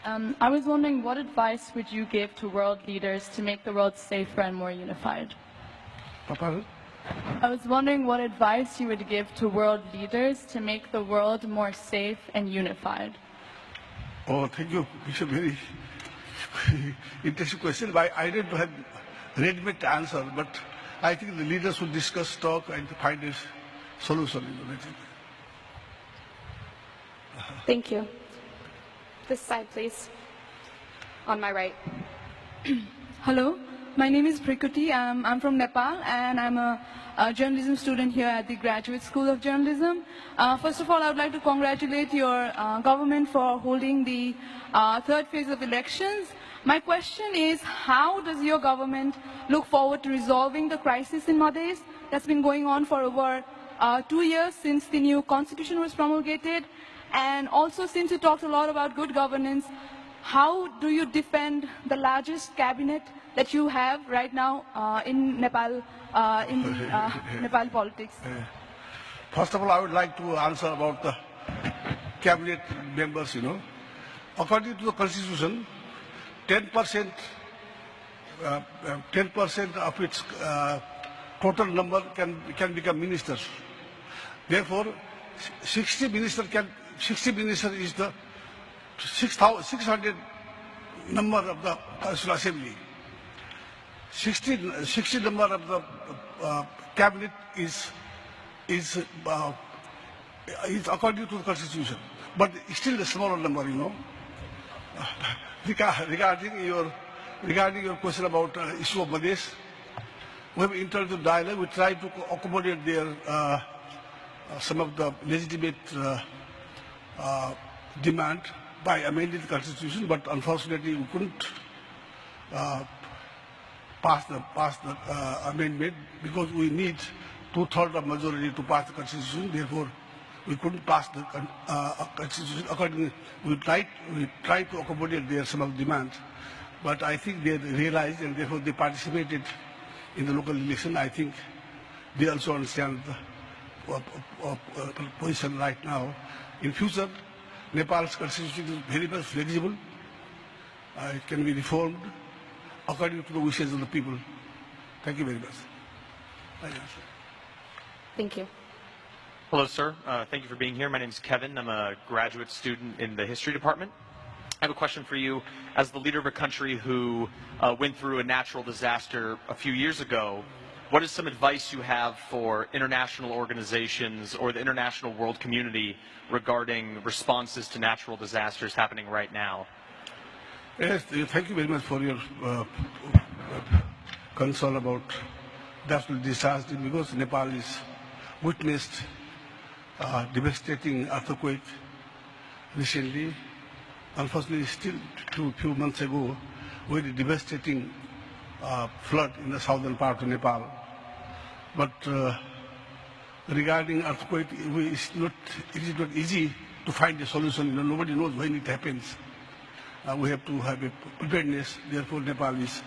I was wondering, what advice would you give to world leaders to make the world safer and more unified? Papa? I was wondering what advice you would give to world leaders to make the world more safe and unified. Oh, thank you. It's a very interesting question. I don't have ready-made answer, but I think the leaders will discuss, talk, and find a solution. Thank you. This side, please. On my right. Hello, my name is Prikuti. I'm from Nepal, and I'm a journalism student here at the Graduate School of Journalism. First of all, I would like to congratulate your government for holding the third phase of elections. My question is, how does your government look forward to resolving the crisis in Madhes that's been going on for over 2 years since the new constitution was promulgated? And also, since you talked a lot about good governance, how do you defend the largest cabinet that you have right now in Nepal, Nepal politics? First of all, I would like to answer about the cabinet members, According to the constitution, 10% of its total number can become ministers. Therefore, 60 ministers is the 600 number of the Constitutional Assembly. 60 number of the cabinet is according to the Constitution, but still a smaller number, Regarding your question about issue of Madhes, we have entered into dialogue. We try to accommodate their some of the legitimate demand by amending the constitution, but unfortunately we couldn't pass the amendment because we need 2/3 of majority to pass the constitution. Therefore, we couldn't pass the constitution. Accordingly, we tried to accommodate their some of demands, but I think they realized and therefore they participated in the local election. I think they also understand the position right now. In future, Nepal's constitution is very much flexible. It can be reformed according to the wishes of the people. Thank you very much. Thank you. Hello, sir. Thank you for being here. My name is Kevin. I'm a graduate student in the history department. I have a question for you. As the leader of a country who went through a natural disaster a few years ago, what is some advice you have for international organizations or the international world community regarding responses to natural disasters happening right now? Yes, thank you very much for your concern about natural disaster, because Nepal is witnessed devastating earthquake recently. Unfortunately, still a few months ago, we had a devastating flood in the southern part of Nepal. But regarding earthquake, it is not easy to find a solution. Nobody knows when it happens. We have to have a preparedness. Therefore, Nepal is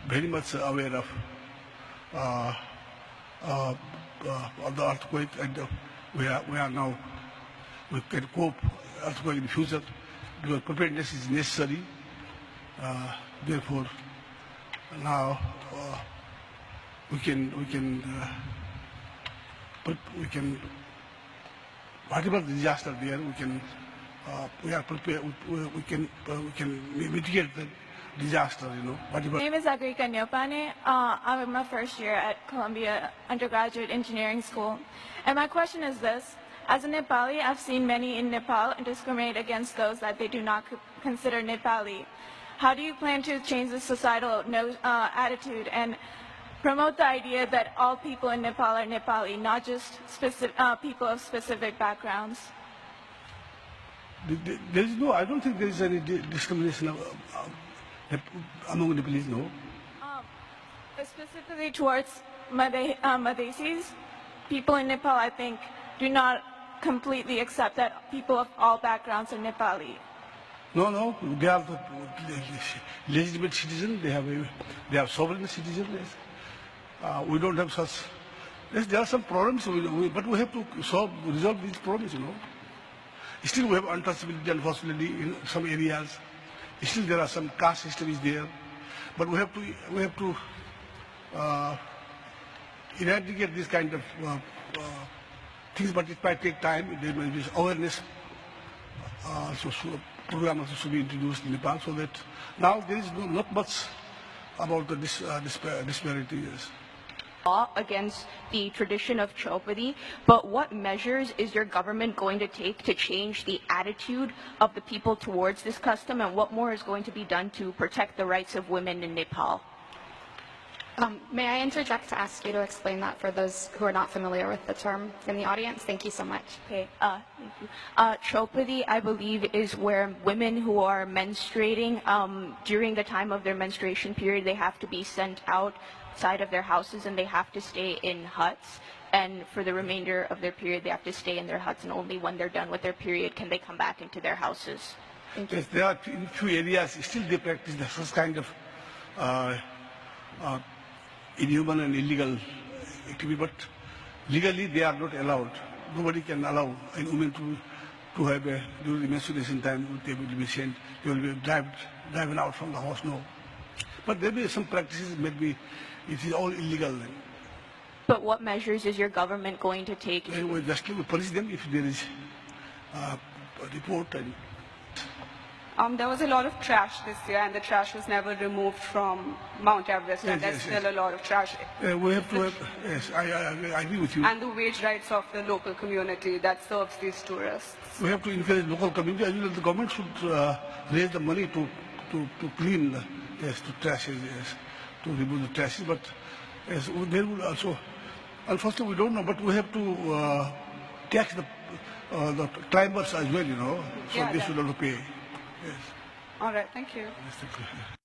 very much aware of the earthquake, and we are now, we can cope earthquake in the future because preparedness is necessary. Therefore, now we can whatever disaster there, we are prepared. We can mitigate the disaster. Whatever. My name is Agrika Nyopane. I'm in my first year at Columbia Undergraduate Engineering School. And my question is this. As a Nepali, I've seen many in Nepal discriminate against those that they do not consider Nepali. How do you plan to change the societal attitude and promote the idea that all people in Nepal are Nepali, not just people of specific backgrounds? There is no, I don't think there is any discrimination among Nepalese, no. Specifically towards Madhesis, people in Nepal, I think, do not completely accept that people of all backgrounds are Nepali. No, they are the legitimate citizens. They have sovereign citizens. We don't have such. Yes, there are some problems, but we have to resolve these problems. Still, we have untouchability, unfortunately, in some areas. Still there are some caste system is there, but we have to eradicate this kind of things. But it might take time. There may be awareness program also should be introduced in Nepal, so that now there is not much about the disparities. Law against the tradition of Chopadi, but what measures is your government going to take to change the attitude of the people towards this custom, and what more is going to be done to protect the rights of women in Nepal? May I interject to ask you to explain that for those who are not familiar with the term in the audience? Thank you so much. Okay, thank you. Chopadi, I believe, is where women who are menstruating, during the time of their menstruation period, they have to be sent outside of their houses and they have to stay in huts. And for the remainder of their period, they have to stay in their huts, and only when they're done with their period can they come back into their houses. Yes, there are in few areas still they practice this kind of inhuman and illegal activity, but legally they are not allowed. Nobody can allow a woman to have during the menstruation time they will be sent, they will be driven out from the house. No, but there may be some practices. Maybe it is all illegal. But what measures is your government going to take? We just punish them if there is a report. There was a lot of trash this year, and the trash was never removed from Mount Everest, and there's still a lot of trash. We have to have, yes, I agree with you. And the wage rights of the local community that serves these tourists. We have to encourage local community, as well as the government should raise the money to clean, to trash, to remove the trash. But yes, there will also, unfortunately, we don't know, but we have to tax the climbers as well, so yeah, they should also pay. Yes. All right, thank you. Yes, thank you.